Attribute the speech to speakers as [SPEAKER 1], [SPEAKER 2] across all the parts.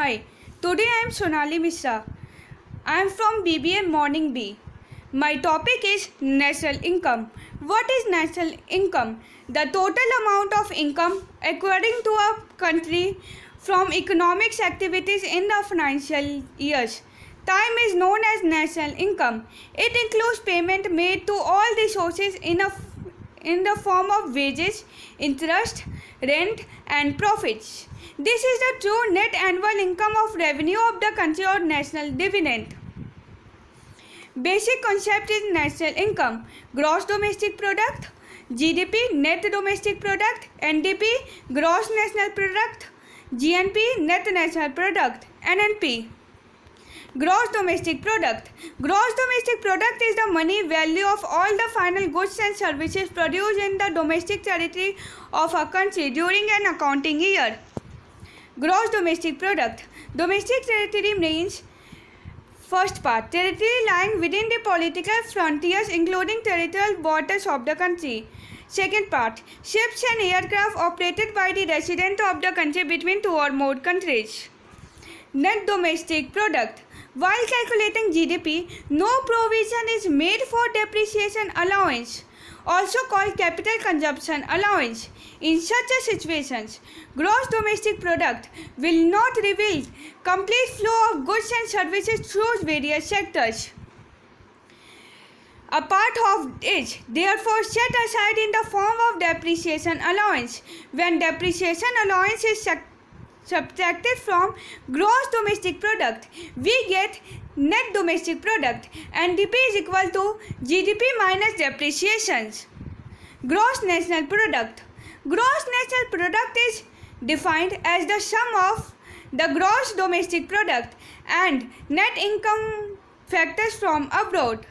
[SPEAKER 1] Hi, today I am Sonali Mishra. I am from BBA Morning B. My topic is national income. What is national income? The total amount of income according to a country from economic activities in the financial years. Time is known as national income. It includes payment made to all the sources in the form of wages, interest, rent, and profits. This is the true net annual income of revenue of the country or national dividend. Basic concept is national income: gross domestic product, GDP, net domestic product, NDP, gross national product, GNP, net national product, NNP. Gross domestic product. Gross domestic product is the money value of all the final goods and services produced in the domestic territory of a country during an accounting year. Gross domestic product. Domestic territory means: first part, territory lying within the political frontiers including territorial borders of the country. Second part, ships and aircraft operated by the resident of the country between two or more countries. Net domestic product. While calculating GDP, no provision is made for depreciation allowance, also called capital consumption allowance. In such a situations, gross domestic product will not reveal complete flow of goods and services through various sectors. A part of it, therefore, set aside in the form of depreciation allowance. When depreciation allowance is subtracted from gross domestic product, we get net domestic product. NDP is equal to GDP minus depreciations. Gross national product. Gross national product is defined as the sum of the gross domestic product and net income factors from abroad.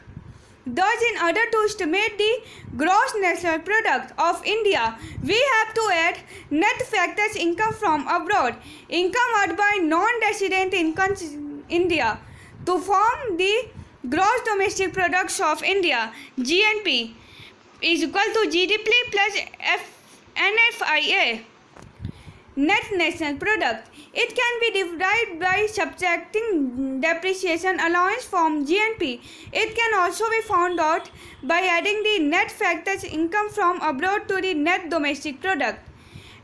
[SPEAKER 1] Thus, in order to estimate the gross national product of India, we have to add net factors income from abroad, income earned by non-resident in India, to form the gross domestic products of India. GNP is equal to GDP plus NFIA. Net national product. It can be derived by subtracting depreciation allowance from GNP. It can also be found out by adding the net factors income from abroad to the net domestic product.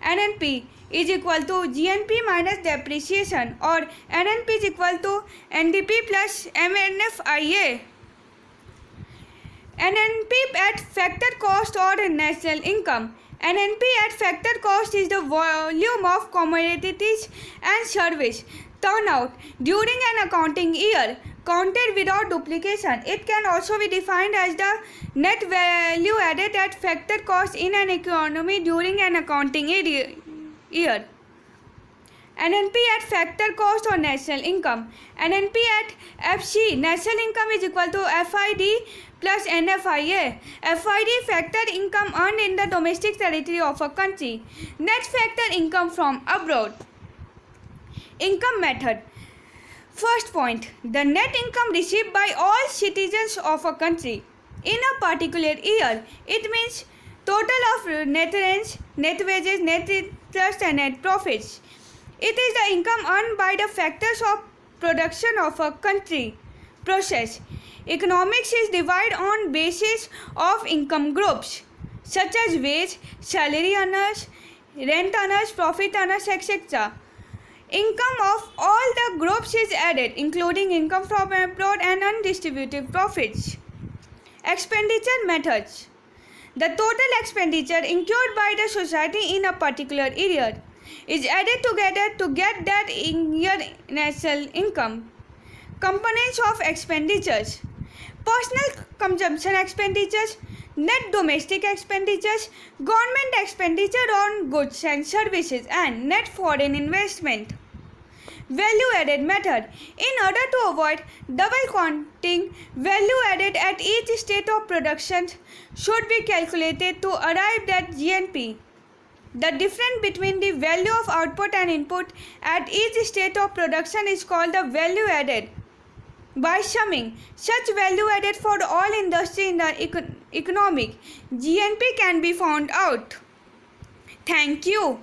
[SPEAKER 1] NNP is equal to GNP minus depreciation, or NNP is equal to NDP plus MNFIA. NNP at factor cost or national income. NNP at factor cost is the volume of commodities and service turnout during an accounting year, counted without duplication. It can also be defined as the net value added at factor cost in an economy during an accounting year. NNP at factor cost or national income. NNP at FC, national income, is equal to FID plus NFIA. FID, factor income earned in the domestic territory of a country. Net factor income from abroad. Income method. First point, the net income received by all citizens of a country in a particular year. It means total of net rents, net wages, net interest and net profits. It is the income earned by the factors of production of a country. Process. Economics is divided on basis of income groups such as wage, salary earners, rent earners, profit earners, etc. Income of all the groups is added, including income from abroad and undistributed profits. Expenditure methods. The total expenditure incurred by the society in a particular year is added together to get that year national income. Components of expenditures: personal consumption expenditures, net domestic expenditures, government expenditure on goods and services, and net foreign investment. Value added method. In order to avoid double counting, value added at each state of production should be calculated to arrive at GNP. The difference between the value of output and input at each state of production is called the value added. By summing such value added for all industry in the economic, GNP can be found out. Thank you.